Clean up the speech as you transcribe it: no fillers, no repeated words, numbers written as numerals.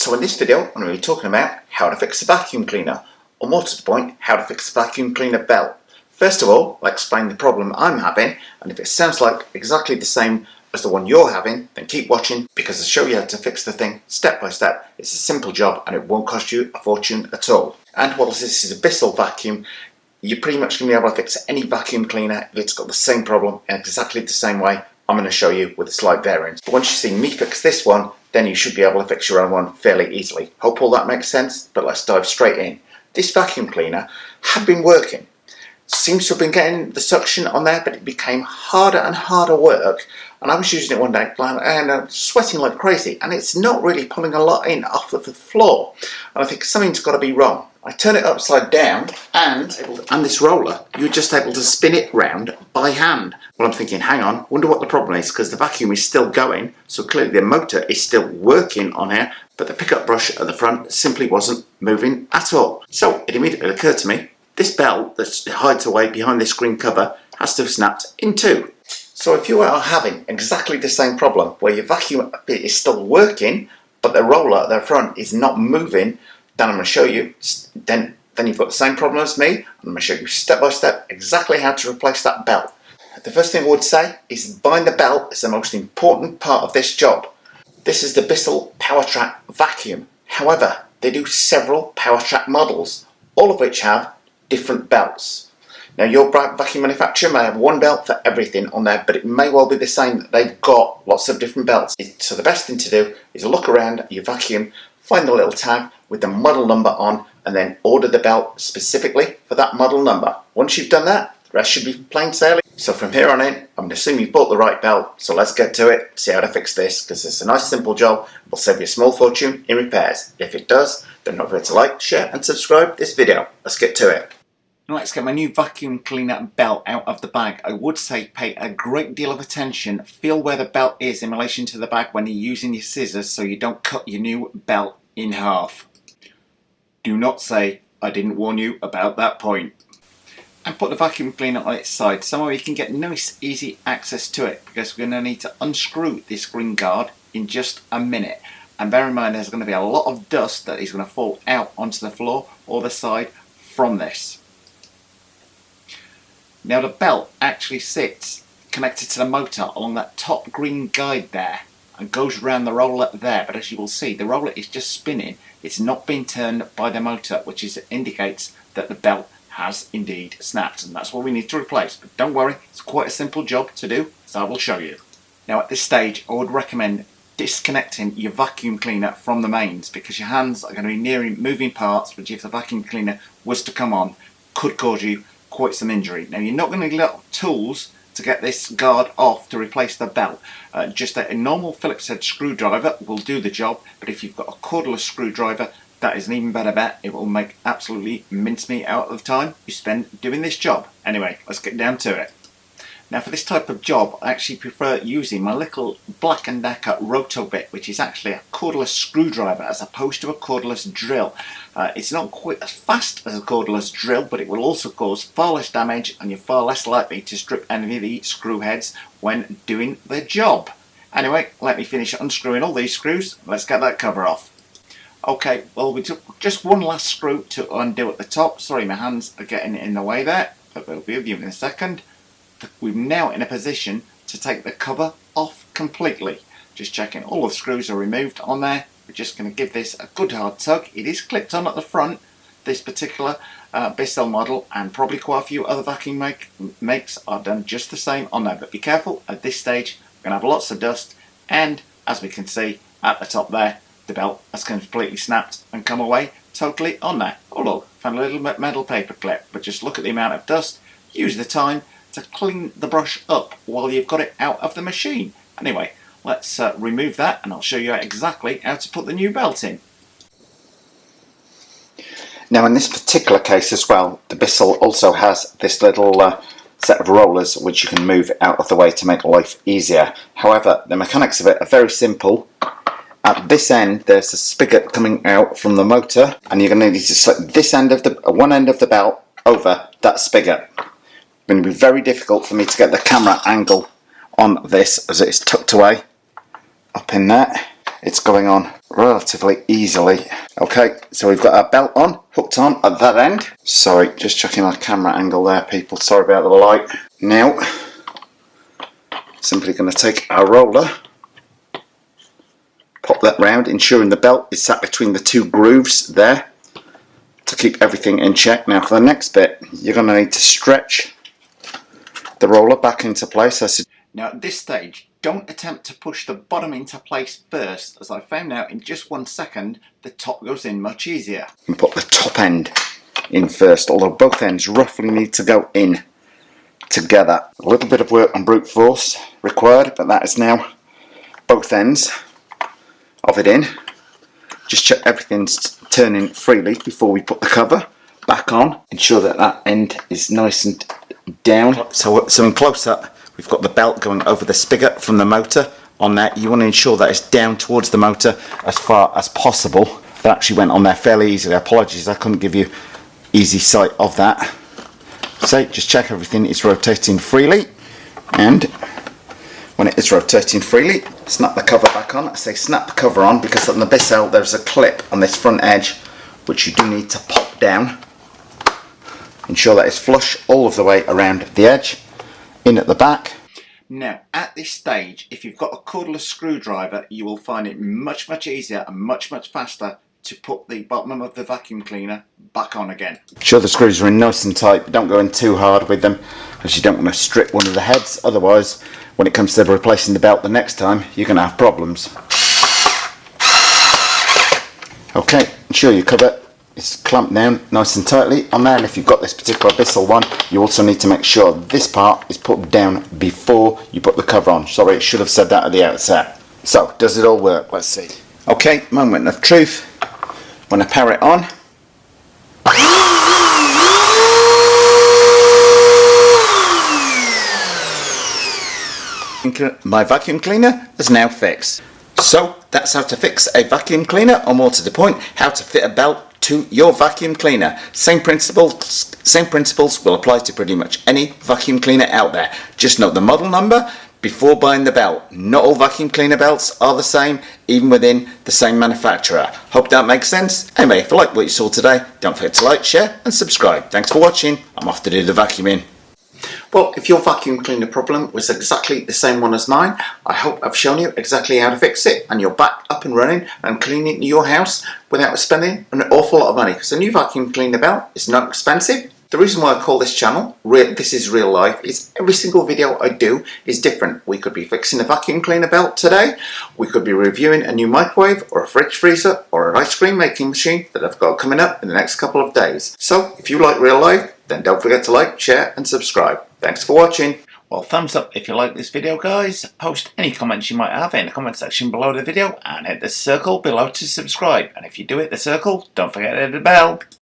So in this video I'm going to be talking about how to fix the vacuum cleaner, or more to the point, how to fix the vacuum cleaner belt. First of all, I'll explain the problem I'm having, and if it sounds like exactly the same as the one you're having, then keep watching because I'll show you how to fix the thing step by step. It's a simple job and it won't cost you a fortune at all. And whilst this is a Bissell vacuum, you're pretty much going to be able to fix any vacuum cleaner if it's got the same problem in exactly the same way I'm going to show you with a slight variance. But once you see me fix this one, then you should be able to fix your own one fairly easily. Hope all that makes sense, but let's dive straight in. This vacuum cleaner had been working. Seems to have been getting the suction on there, but it became harder and harder work. And I was using it one day and sweating like crazy, and it's not really pulling a lot in off of the floor. And I think something's got to be wrong. I turn it upside down, and this roller, you're just able to spin it round by hand. Well, I'm thinking, hang on, wonder what the problem is, because the vacuum is still going, so clearly the motor is still working on here, but the pickup brush at the front simply wasn't moving at all. So it immediately occurred to me, this belt that hides away behind this green cover has to have snapped in two. So if you are having exactly the same problem, where your vacuum is still working, but the roller at the front is not moving, then I'm going to show you, then you've got the same problem as me. I'm going to show you step by step exactly how to replace that belt. The first thing I would say is buying the belt is the most important part of this job. This is the Bissell PowerTrack vacuum. However, they do several PowerTrack models, all of which have different belts. Now your vacuum manufacturer may have one belt for everything on there, but it may well be the same that they've got lots of different belts. So the best thing to do is look around at your vacuum, find the little tag with the model number on, and then order the belt specifically for that model number. Once you've done that, the rest should be plain sailing. So from here on in, I'm going to assume you've bought the right belt, so let's get to it, see how to fix this, because it's a nice simple job. It will save you a small fortune in repairs. If it does, then don't forget to like, share and subscribe this video. Let's get to it. Now let's get my new vacuum cleaner belt out of the bag. I would say pay a great deal of attention, feel where the belt is in relation to the bag when you're using your scissors so you don't cut your new belt in half. Do not say I didn't warn you about that point. And put the vacuum cleaner on its side, somewhere you can get nice easy access to it, because we're going to need to unscrew this green guard in just a minute. And bear in mind there's going to be a lot of dust that is going to fall out onto the floor or the side from this. Now the belt actually sits connected to the motor along that top green guide there and goes around the roller there, but as you will see the roller is just spinning. It's not being turned by the motor, which indicates that the belt has indeed snapped, and that's what we need to replace. But don't worry, it's quite a simple job to do, so I will show you. Now at this stage I would recommend disconnecting your vacuum cleaner from the mains, because your hands are going to be near moving parts which, if the vacuum cleaner was to come on, could cause you quite some injury. Now you're not going to need a lot of tools to get this guard off to replace the belt. Just a normal Phillips head screwdriver will do the job, but if you've got a cordless screwdriver, that is an even better bet. It will make absolutely mincemeat out of the time you spend doing this job. Anyway, let's get down to it. Now for this type of job I actually prefer using my little Black & Decker Rotobit, which is actually a cordless screwdriver as opposed to a cordless drill. It's not quite as fast as a cordless drill, but it will also cause far less damage and you're far less likely to strip any of the screw heads when doing the job. Anyway, let me finish unscrewing all these screws. Let's get that cover off. Okay, well we took just one last screw to undo at the top. Sorry, my hands are getting in the way there, but we'll be with you in a second. We're now in a position to take the cover off completely. Just checking all the screws are removed on there. We're just going to give this a good hard tug. It is clipped on at the front, this particular Bissell model, and probably quite a few other vacuum makes are done just the same on there. But be careful, at this stage we're going to have lots of dust, and as we can see at the top there, the belt has completely snapped and come away totally on there. Oh look, found a little metal paper clip, but just look at the amount of dust. Use the time to clean the brush up while you've got it out of the machine. Anyway, let's remove that and I'll show you exactly how to put the new belt in. Now in this particular case as well, the Bissell also has this little set of rollers which you can move out of the way to make life easier. However, the mechanics of it are very simple. At this end there's a spigot coming out from the motor, and you're going to need to slip this end of one end of the belt over that spigot. It's going to be very difficult for me to get the camera angle on this as it's tucked away up in there. it's going on relatively easily. Okay, so we've got our belt on, hooked on at that end. Sorry, just checking my camera angle there, people. Sorry about the light. Now, simply going to take our roller, pop that round, ensuring the belt is sat between the two grooves there to keep everything in check. Now for the next bit, you're going to need to stretch the roller back into place. Now at this stage, don't attempt to push the bottom into place first, as I found out in just 1 second the top goes in much easier. And put the top end in first, although both ends roughly need to go in together. A little bit of work on brute force required, but that is now both ends of it in. Just check everything's turning freely before we put the cover back on. Ensure that that end is nice and down. So in close up, we've got the belt going over the spigot from the motor on there. You want to ensure that it's down towards the motor as far as possible. That actually went on there fairly easily. Apologies, I couldn't give you easy sight of that. So just check everything is rotating freely, and when it is rotating freely, snap the cover back on. I say snap the cover on because on the Bissell there's a clip on this front edge which you do need to pop down. Ensure that it's flush all of the way around the edge, in at the back. Now at this stage, if you've got a cordless screwdriver, you will find it much easier and much faster to put the bottom of the vacuum cleaner back on again. Ensure the screws are in nice and tight, but don't go in too hard with them, as you don't want to strip one of the heads. Otherwise, when it comes to replacing the belt the next time, you're going to have problems. Okay, ensure your cover is clamped down nice and tightly on there, and if you've got this particular Bissell one, you also need to make sure this part is put down before you put the cover on. Sorry, I should have said that at the outset. So, does it all work? Let's see. Okay, moment of truth. When I power it on, my vacuum cleaner is now fixed. So that's how to fix a vacuum cleaner, or more to the point, how to fit a belt to your vacuum cleaner. Same principles will apply to pretty much any vacuum cleaner out there. Just note the model number before buying the belt. Not all vacuum cleaner belts are the same, even within the same manufacturer. Hope that makes sense. Anyway, if you like what you saw today, don't forget to like, share and subscribe. Thanks for watching. I'm off to do the vacuuming. Well, if your vacuum cleaner problem was exactly the same one as mine, I hope I've shown you exactly how to fix it, and you're back up and running and cleaning your house without spending an awful lot of money, because a new vacuum cleaner belt is not expensive. The reason why I call this channel This Is Real Life is every single video I do is different. We could be fixing a vacuum cleaner belt today, we could be reviewing a new microwave or a fridge freezer or an ice cream making machine that I've got coming up in the next couple of days. So if you like real life, then don't forget to like, share and subscribe. Thanks for watching. Well, thumbs up if you like this video, guys. Post any comments you might have in the comment section below the video, and hit the circle below to subscribe. And if you do hit the circle, don't forget to hit the bell.